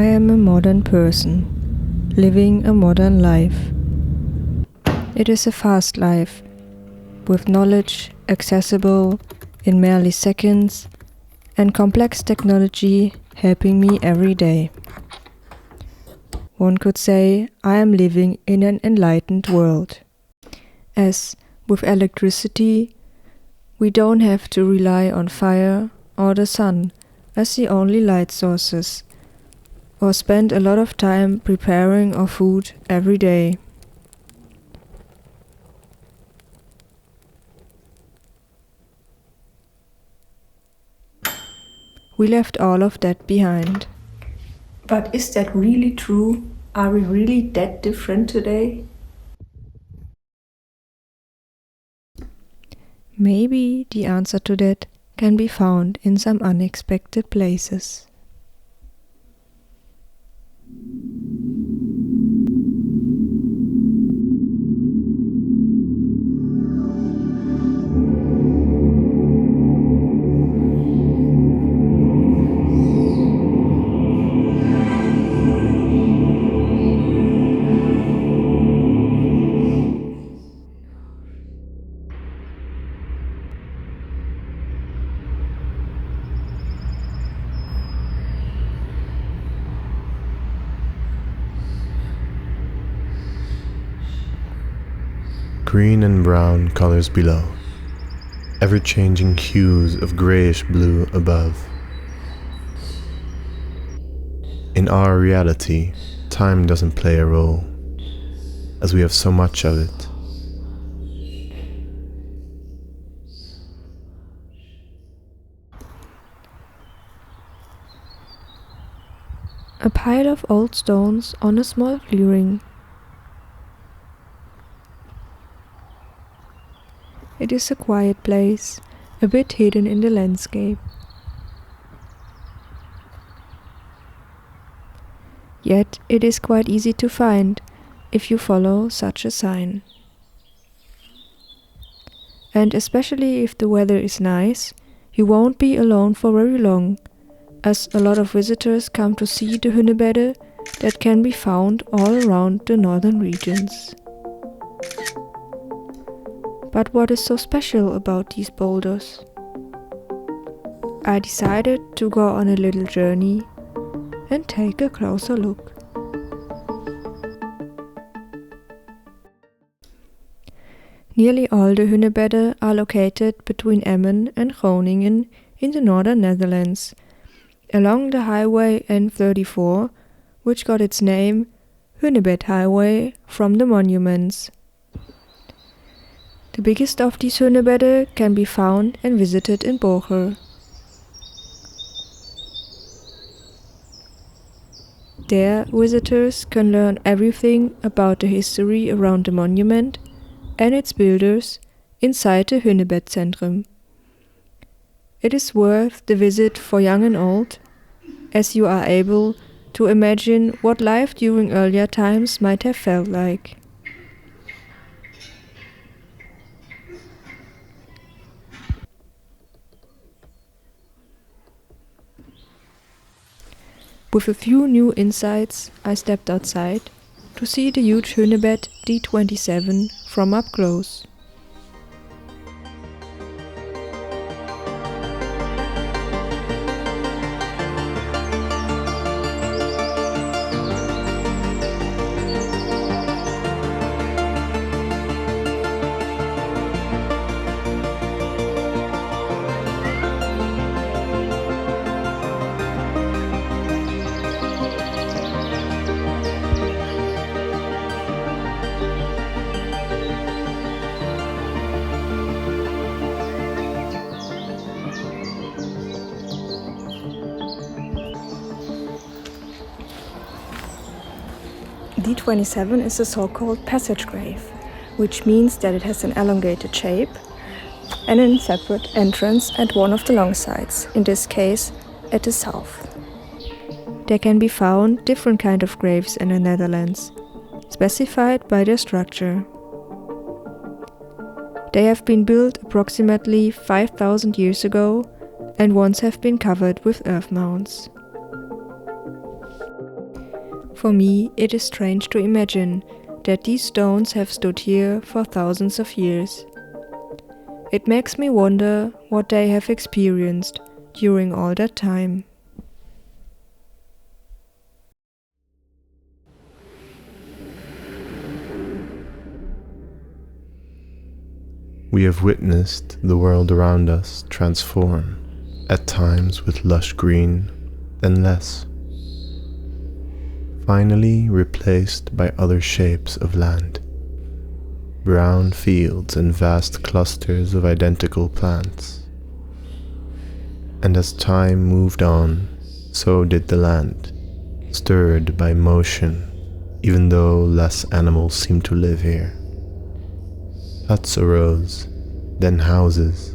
I am a modern person, living a modern life. It is a fast life, with knowledge accessible in merely seconds and complex technology helping me every day. One could say I am living in an enlightened world. As with electricity, we don't have to rely on fire or the sun as the only light sources, or spend a lot of time preparing our food every day. We left all of that behind. But is that really true? Are we really that different today? Maybe the answer to that can be found in some unexpected places. Green and brown colors below, ever-changing hues of grayish blue above. In our reality, time doesn't play a role, as we have so much of it. A pile of old stones on a small clearing. It is a quiet place, a bit hidden in the landscape. Yet it is quite easy to find if you follow such a sign. And especially if the weather is nice, you won't be alone for very long, as a lot of visitors come to see the Hunebedden that can be found all around the northern regions. But what is so special about these boulders? I decided to go on a little journey and take a closer look. Nearly all the Hunebedden are located between Emmen and Groningen in the northern Netherlands, along the highway N34, which got its name, Hunebed Highway, from the monuments. The biggest of these Hunebedden can be found and visited in Bocher. There, visitors can learn everything about the history around the monument and its builders inside the Hunebed-Centrum. It is worth the visit for young and old, as you are able to imagine what life during earlier times might have felt like. With a few new insights, I stepped outside to see the huge Hunebed D27 from up close. D27 is a so-called passage grave, which means that it has an elongated shape and a separate entrance at one of the long sides, in this case at the south. There can be found different kinds of graves in the Netherlands, specified by their structure. They have been built approximately 5,000 years ago and once have been covered with earth mounds. For me, it is strange to imagine that these stones have stood here for thousands of years. It makes me wonder what they have experienced during all that time. We have witnessed the world around us transform, at times with lush green, then less, finally replaced by other shapes of land, brown fields and vast clusters of identical plants. And as time moved on, so did the land, stirred by motion, even though less animals seemed to live here. Huts arose, then houses.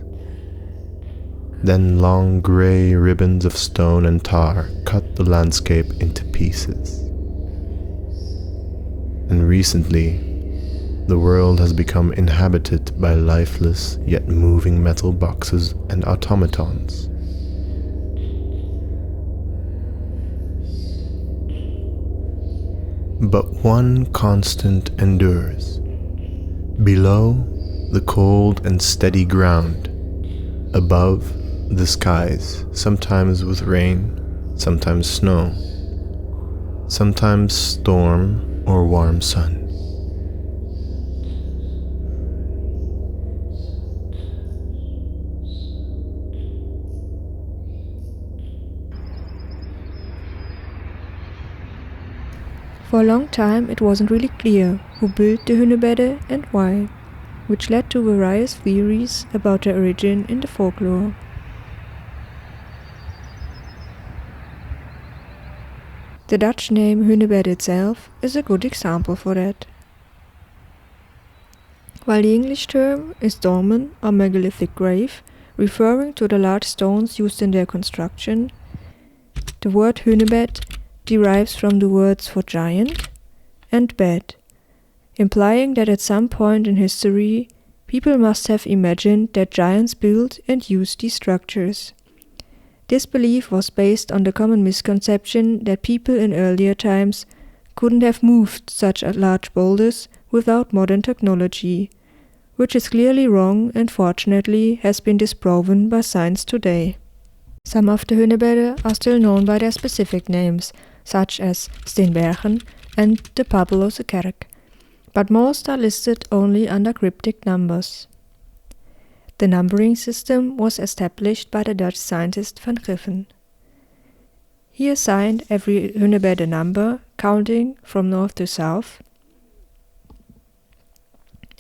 Then long grey ribbons of stone and tar cut the landscape into pieces. And recently, the world has become inhabited by lifeless yet moving metal boxes and automatons. But one constant endures. Below, the cold and steady ground. Above, the skies, sometimes with rain, sometimes snow, sometimes storm or warm sun. For a long time it wasn't really clear who built the Hunebedden and why, which led to various theories about their origin in the folklore. The Dutch name Hunebed itself is a good example for that. While the English term is dolmen or megalithic grave, referring to the large stones used in their construction, the word Hunebed derives from the words for giant and bed, implying that at some point in history, people must have imagined that giants built and used these structures. This belief was based on the common misconception that people in earlier times couldn't have moved such large boulders without modern technology, which is clearly wrong and fortunately has been disproven by science today. Some of the Hunebedden are still known by their specific names, such as Steenbergen and the Papelose Kerk, but most are listed only under cryptic numbers. The numbering system was established by the Dutch scientist Van Griffen. He assigned every Hunebedden number, counting from north to south,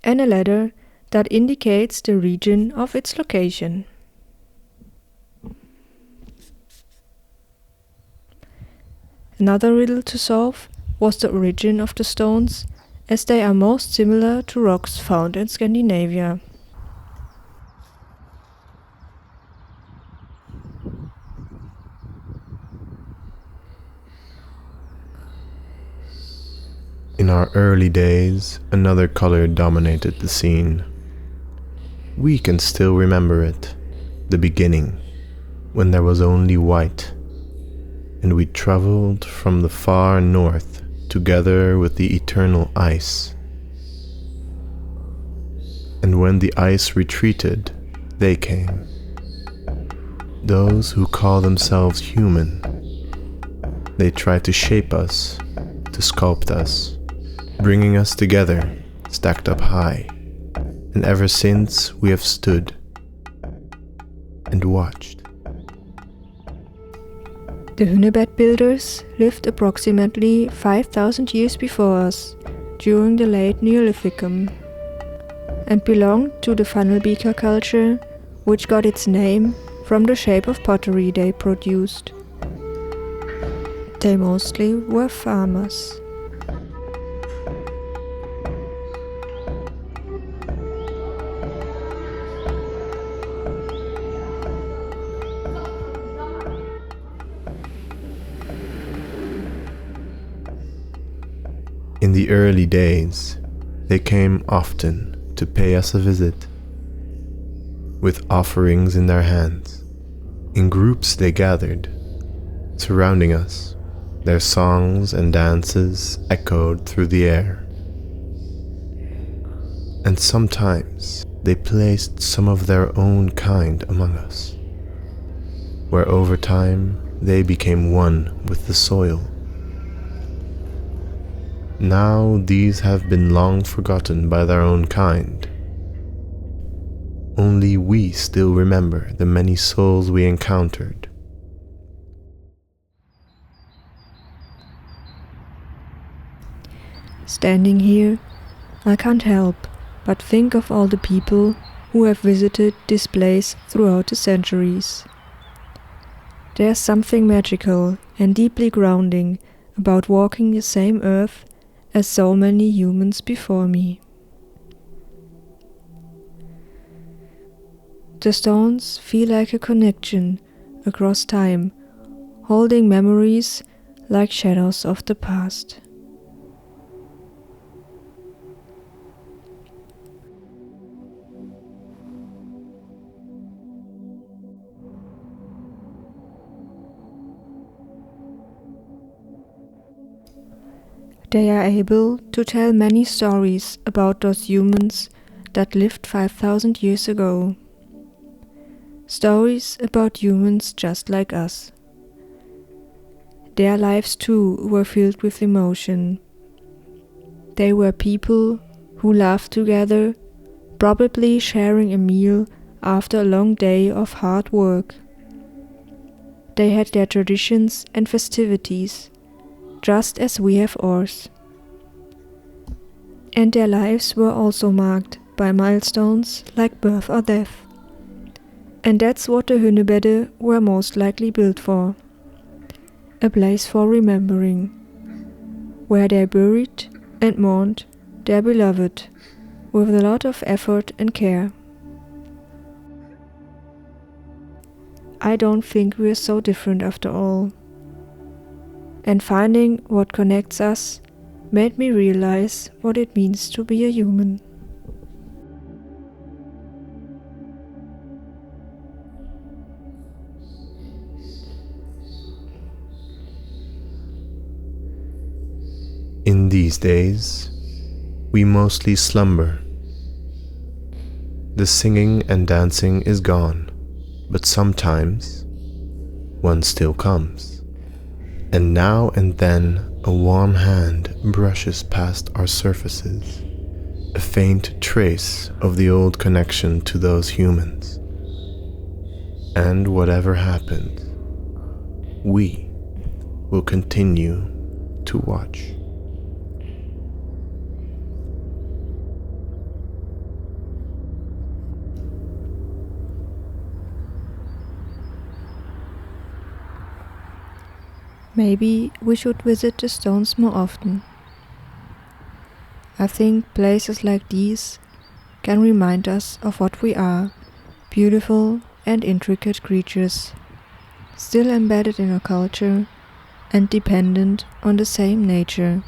and a letter that indicates the region of its location. Another riddle to solve was the origin of the stones, as they are most similar to rocks found in Scandinavia. In our early days, another color dominated the scene. We can still remember it, the beginning, when there was only white, and we traveled from the far north together with the eternal ice. And when the ice retreated, they came. Those who call themselves human. They tried to shape us, to sculpt us, bringing us together, stacked up high. And ever since we have stood and watched. The Hunebed builders lived approximately 5,000 years before us, during the late Neolithicum, and belonged to the funnel-beaker culture, which got its name from the shape of pottery they produced. They mostly were farmers. In the early days, they came often to pay us a visit. With offerings in their hands, in groups they gathered, surrounding us, Their songs and dances echoed through the air. And sometimes they placed some of their own kind among us, where over time they became one with the soil. Now these have been long forgotten by their own kind. Only we still remember the many souls we encountered. Standing here, I can't help but think of all the people who have visited this place throughout the centuries. There's something magical and deeply grounding about walking the same earth as so many humans before me. The stones feel like a connection across time, holding memories like shadows of the past. They are able to tell many stories about those humans that lived 5,000 years ago. Stories about humans just like us. Their lives too were filled with emotion. They were people who laughed together, probably sharing a meal after a long day of hard work. They had their traditions and festivities, just as we have ours. And their lives were also marked by milestones like birth or death. And that's what the Hunebedden were most likely built for. A place for remembering, where they buried and mourned their beloved with a lot of effort and care. I don't think we're so different after all. And finding what connects us made me realize what it means to be a human. In these days, we mostly slumber. The singing and dancing is gone, but sometimes one still comes. And now and then a warm hand brushes past our surfaces, a faint trace of the old connection to those humans. And whatever happens, we will continue to watch. Maybe we should visit the stones more often. I think places like these can remind us of what we are, beautiful and intricate creatures, still embedded in our culture and dependent on the same nature,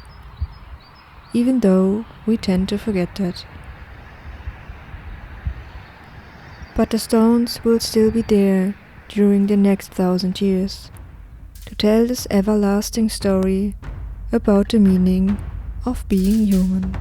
even though we tend to forget that. But the stones will still be there during the next 1,000 years, to tell this everlasting story about the meaning of being human.